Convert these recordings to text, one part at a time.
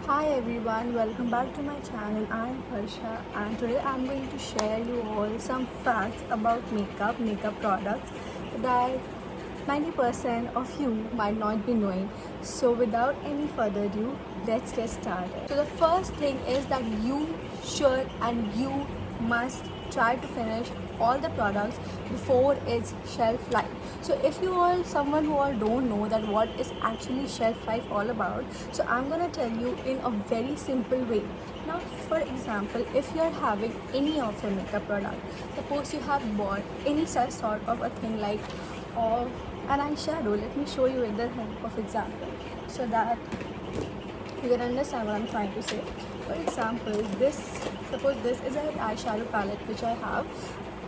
Hi everyone, welcome back to my channel. I'm Harsha and today I'm going to share you all some facts about makeup products that 90% of you might not be knowing. So without any further ado, let's get started. So the first thing is that you should and you must try to finish all the products before its shelf life. So if you all someone who all don't know that what is actually shelf life all about, so I'm gonna tell you in a very simple way. Now for example, if you're having any of your makeup product, suppose you have bought any such sort of a thing like of an eyeshadow. Let me show you with the help of example so that you can understand what I'm trying to say. For example, suppose this is an eyeshadow palette which I have,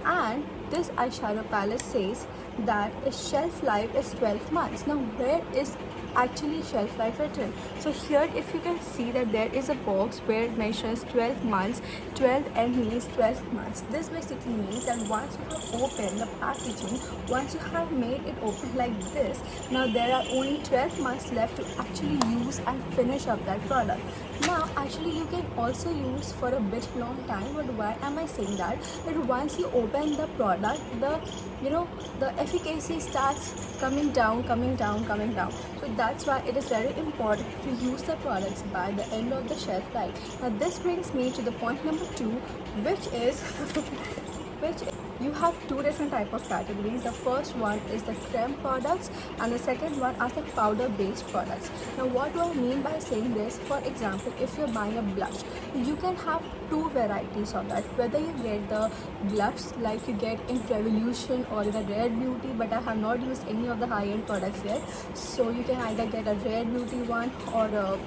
and this eyeshadow palette says that its shelf life is 12 months. Now where is actually shelf life written? So here if you can see that there is a box where it mentions 12 months. 12 and means 12 months. This basically means that once you have opened the packaging, once you have made it open like this, now there are only 12 months left to actually use and finish up that product. Now actually you can also use for a bit long time, but why am I saying that? That once you open the product, the efficacy starts coming down. So that's why it is very important to use the products by the end of the shelf life. Now this brings me to the point number 2, which is which you have two different type of categories. The first one is the creme products and the second one are the powder based products. Now what do I mean by saying this? For example, if you're buying a blush, you can have two varieties of that, whether you get the blush like you get in Revolution or in a Rare Beauty, but I have not used any of the high-end products yet, so you can either get a Rare Beauty one or a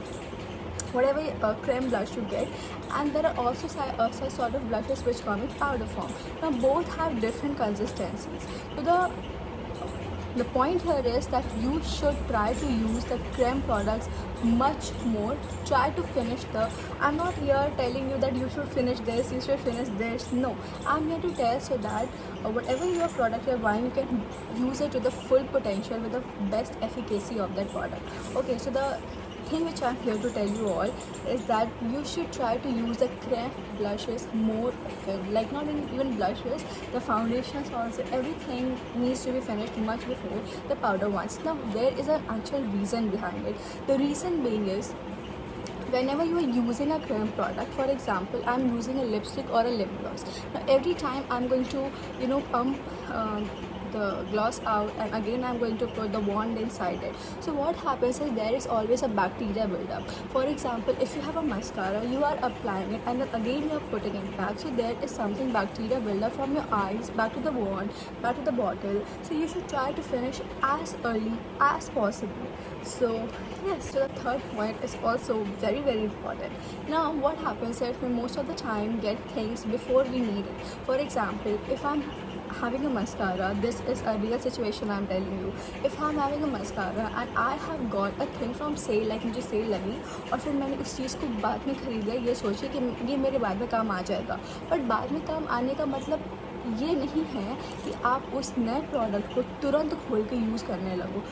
whatever creme blush you get. And there are also such sort of blushes which come in powder form. Now both have different consistencies. So the point here is that you should try to use the creme products much more. Try to finish I'm not here telling you that you should finish this, you should finish this. No, I'm here to tell so that whatever your product you're buying, you can use it to the full potential with the best efficacy of that product. Okay, so the thing which I'm here to tell you all is that you should try to use the creme blushes more often. Like not even blushes, the foundations also, everything needs to be finished much before the powder ones. Now there is an actual reason behind it. The reason being is, whenever you are using a creme product, for example, I'm using a lipstick or a lip gloss. Now every time I'm going to pump the gloss out, and again I'm going to put the wand inside it. So what happens is there is always a bacteria buildup. For example, if you have a mascara, you are applying it and then again you are putting it back, so there is something bacteria buildup from your eyes back to the wand, back to the bottle. So you should try to finish as early as possible. So yes, so the third point is also very important. Now what happens is we most of the time get things before we need it. For example, if I'm having a mascara, this is a real situation I'm telling you. If I'm having a mascara and I have got a thing from sale, like मुझे cell लगी और फिर मैंने उस चीज़ को बाद में खरीद लिया, ये सोचे कि ये मेरे बाद में काम आ जाएगा, बट बाद में काम आने का मतलब ये नहीं है कि आप उस नए प्रोडक्ट को तुरंत खोल के यूज़ करने लगो.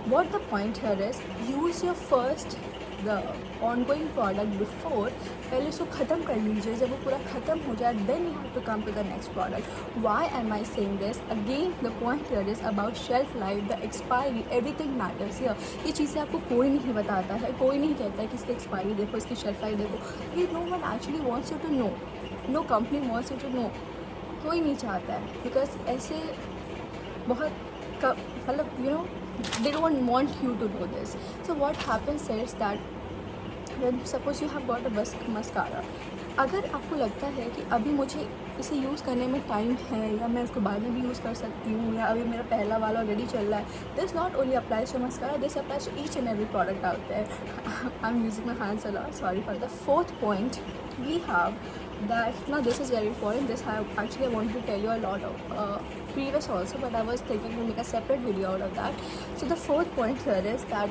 What the point here is, use your first the ongoing product before. पहले उसको ख़त्म कर लीजिए. जब वो पूरा ख़त्म हो जाए, then you have to come to the next product. Why am I saying this? Again, the point here is about shelf life, the expiry, everything matters here. ये चीज़ें आपको कोई नहीं बताता है, कोई नहीं कहता है कि इसकी एक्सपायरी देखो, इसकी शेल्फ लाइफ देखो. ये no one actually wants you to know. No company wants you to know. कोई नहीं चाहता है, because ऐसे बहुत मतलब they don't want you to know this. So what happens is that when suppose you have got a mascara, अगर आपको लगता है कि अभी मुझे इसे यूज़ करने में टाइम है या मैं इसको बाद में भी यूज़ कर सकती हूँ या अभी मेरा पहला वाला ऑलरेडी चल रहा है, this not only applies to mascara, this applies to each and every product out there. I am using my hands a lot, sorry for the fourth point. We have that now this is very important. This I wanted to tell you a lot of previous also, but I was thinking to make a separate video out of that. So the fourth point here is that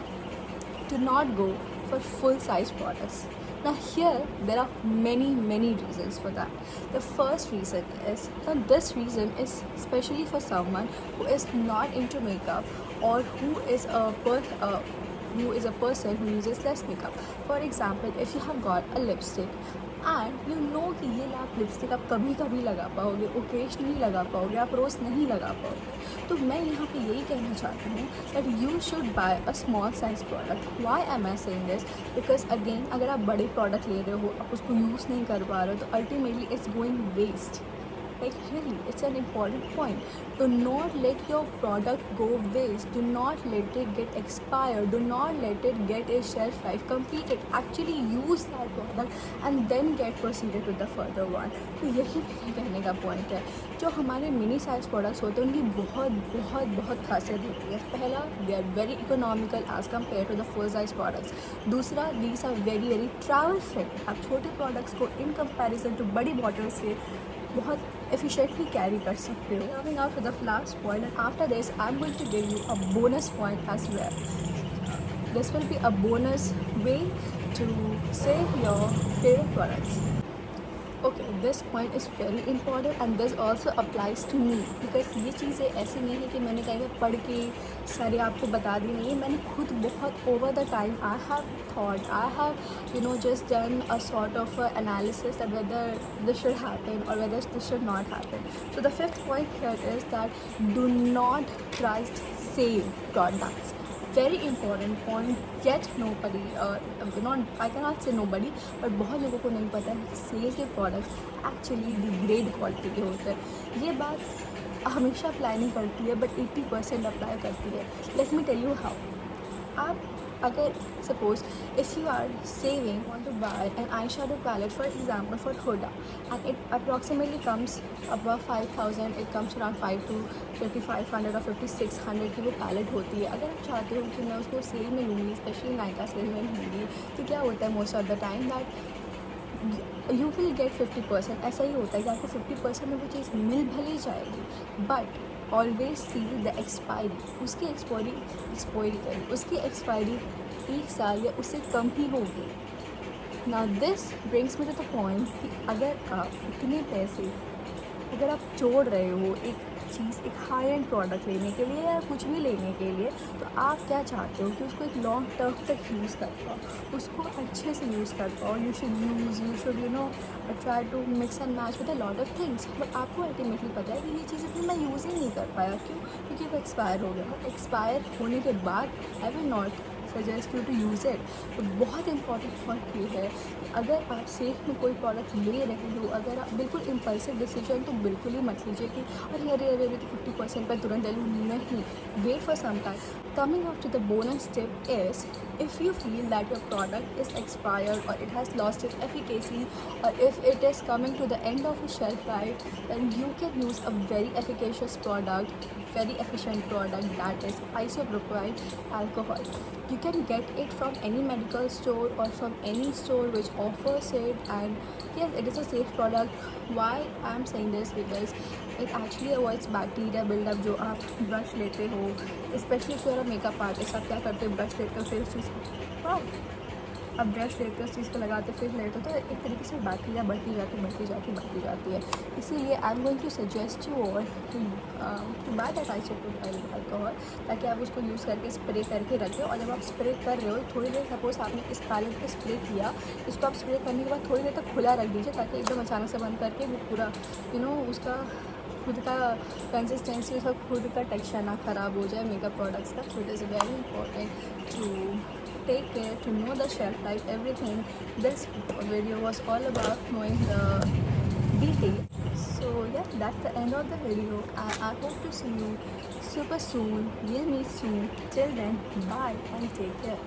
do not go for full size products. Now here there are many reasons for that. The first reason is, now this reason is especially for someone who is not into makeup or who is who is a person who uses less makeup. For example, if you have got a lipstick and you know कि ये आप lipstick आप कभी कभी लगा पाओगे, occasionally लगा पाओगे, आप रोज़ नहीं लगा पाओगे, तो मैं यहाँ पे यही कहना चाहती हूँ that you should buy a small size product. Why am I saying this? Because again अगर आप बड़े प्रोडक्ट ले रहे हो, आप उसको यूज़ नहीं कर पा रहे हो, तो ultimately it's going waste. Like really, it's an important point. Do not let your product go waste. Do not let it get expired. Do not let it get a shelf life completed. Actually use that product and then get proceeded with the further one. तो यही मेरे कहने का point है. जो हमारे mini size products होते हैं उनकी बहुत बहुत बहुत खासियत होती है. पहला, they are very economical as compared to the full size products. दूसरा, these are very very travel friendly. आप छोटे प्रोडक्ट्स को इन कंपेरिजन टू बड़ी बॉटल से बहुत efficiently carry कर सकते हो. Coming out to the last point, and after this I'm going to give you a bonus point as well. This will be a bonus way to save your favorite products. Okay, this point is very important and this also applies to me because ये चीज़ें ऐसी नहीं है कि मैंने कहीं पर पढ़ के सारे आपको बता दी. नहीं, मैंने खुद बहुत over the time I have thought, I have just done a sort of analysis that whether this should happen or whether this should not happen. So the fifth point here is that do not price save products. Very important point. Yet nobody, I cannot say nobody, but बहुत लोगों को नहीं पता है कि cell के products actually degrade quality के होते हैं. ये बात हमेशा अप्लाई नहीं करती है बट 80% अप्लाई करती है. Let me tell you how. आप अगर suppose if you are saving want to buy an eyeshadow palette for example for Huda and it approximately comes above 5000, it comes around 5 to 5500 और 5600 की वो palette होती है. अगर आप चाहते हो कि मैं उसको सेल में लूँगी, स्पेशली नायका सेल में लूँगी, तो क्या होता है most of the time that you will get 50%. ऐसा ही होता है कि आपको 50% में वो चीज़ मिल भली जाएगी but always see the expiry. उसकी उसकी एक्सपायरी 1 साल या उससे कम ही होगी. Now this brings me to the point कि अगर आप इतने पैसे अगर आप जोड़ रहे हो एक चीज़, एक हाई एंड प्रोडक्ट लेने के लिए या कुछ भी लेने के लिए, तो आप क्या चाहते हो कि उसको एक लॉन्ग टर्म तक यूज़ कर पाओ, उसको अच्छे से यूज़ कर पाओ. You should try to mix and match with a lot of things. But आपको अल्टीमेटली पता है कि ये चीज़ इतनी मैं यूज़ ही नहीं कर पाया. क्यों? क्योंकि वो एक्सपायर हो गया. एक्सपायर होने के बाद I will not suggest you to use it. तो बहुत इंपॉर्टेंट पॉइंट ये है कि अगर आप सेल में कोई प्रोडक्ट ले रहे हो, अगर आप बिल्कुल इम्पल्सिव डिसीजन तो बिल्कुल ही मत लीजिए कि अरे तो 50% पर तुरंत ले लूँ. नहीं, wait for some time. Coming up to the bonus tip is, if you feel that your product is expired or it has lost its efficacy or if it is coming to the end of its shelf life, then you can use a very efficacious product, very efficient product, that is isopropyl alcohol. You can get it from any medical store or from any store which offers it, and yes, it is a safe product. Why I am saying this? Because it actually avoids bacteria buildup. जो आप brush लेते हो, specially if you are a makeup artist, आप क्या करते हो, brush लेते हो, फिर उस चीज़ अब ब्रश लेते हो, उस चीज़ को लगाते फिर लेते हो, तो एक तरीके से बैक्टीरिया बढ़ती जाती है. इसीलिए I am going to suggest you all to buy that isopropyl alcohol, ताकि आप उसको यूज़ करके स्प्रे करके रखें. और जब आप स्प्रे कर रहे हो, थोड़ी देर सपोज आपने इस पैलेट पर स्प्रे किया, इसको आप स्प्रे करने के बाद थोड़ी देर तक खुला रख दीजिए ताकि एकदम अचानक से बंद करके वो पूरा उसका खुद का कंसिस्टेंसी, उसका खुद का टेक्सचर ना ख़राब हो जाए मेकअप प्रोडक्ट्स का. So it is very important to take care to know the shelf life, everything. This video was all about knowing the detail. So yeah, that's the end of the video. I hope to see you super soon. We'll meet soon. Till then, bye and take care.